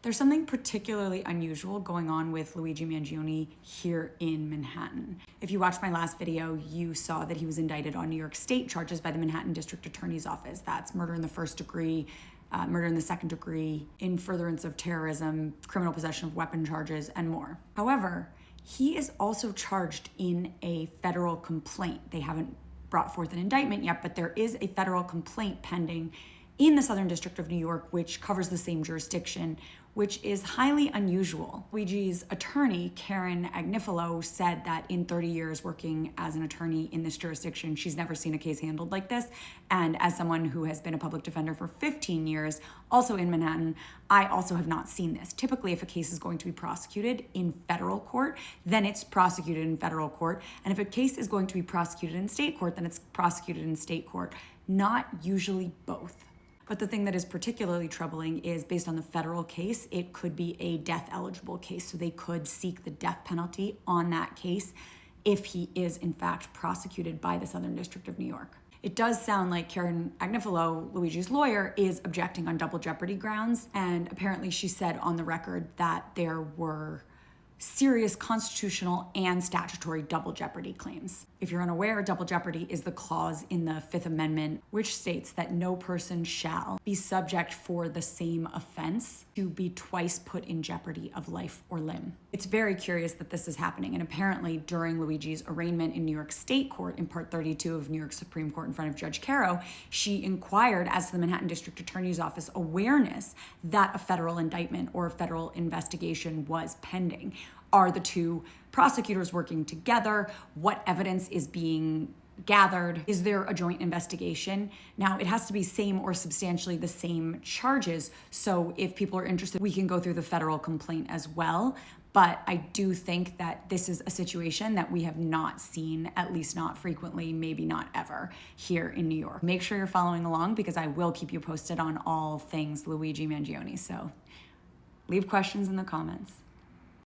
There's something particularly unusual going on with Luigi Mangione here in Manhattan. If you watched my last video, you saw that he was indicted on New York State charges by the Manhattan District Attorney's Office. That's murder in the first degree, murder in the second degree, in furtherance of terrorism, criminal possession of weapon charges, and more. However, he is also charged in a federal complaint. They haven't brought forth an indictment yet, but there is a federal complaint pending in the Southern District of New York, which covers the same jurisdiction, which is highly unusual. Luigi's attorney, Karen Agnifilo, said that in 30 years working as an attorney in this jurisdiction, she's never seen a case handled like this. And as someone who has been a public defender for 15 years, also in Manhattan, I also have not seen this. Typically, if a case is going to be prosecuted in federal court, then it's prosecuted in federal court. And if a case is going to be prosecuted in state court, then it's prosecuted in state court, not usually both. But the thing that is particularly troubling is based on the federal case, it could be a death eligible case. So they could seek the death penalty on that case if he is in fact prosecuted by the Southern District of New York. It does sound like Karen Agnifilo, Luigi's lawyer, is objecting on double jeopardy grounds. And apparently she said on the record that there were serious constitutional and statutory double jeopardy claims. If you're unaware, double jeopardy is the clause in the Fifth Amendment which states that no person shall be subject for the same offense to be twice put in jeopardy of life or limb. It's very curious that this is happening, and apparently during Luigi's arraignment in New York State Court in Part 32 of New York Supreme Court in front of Judge Caro, she inquired as to the Manhattan District Attorney's Office awareness that a federal indictment or a federal investigation was pending. Are the two prosecutors working together? What evidence is being gathered? Is there a joint investigation? Now, it has to be same or substantially the same charges. So if people are interested, we can go through the federal complaint as well. But I do think that this is a situation that we have not seen, at least not frequently, maybe not ever, here in New York. Make sure you're following along because I will keep you posted on all things Luigi Mangione. So leave questions in the comments.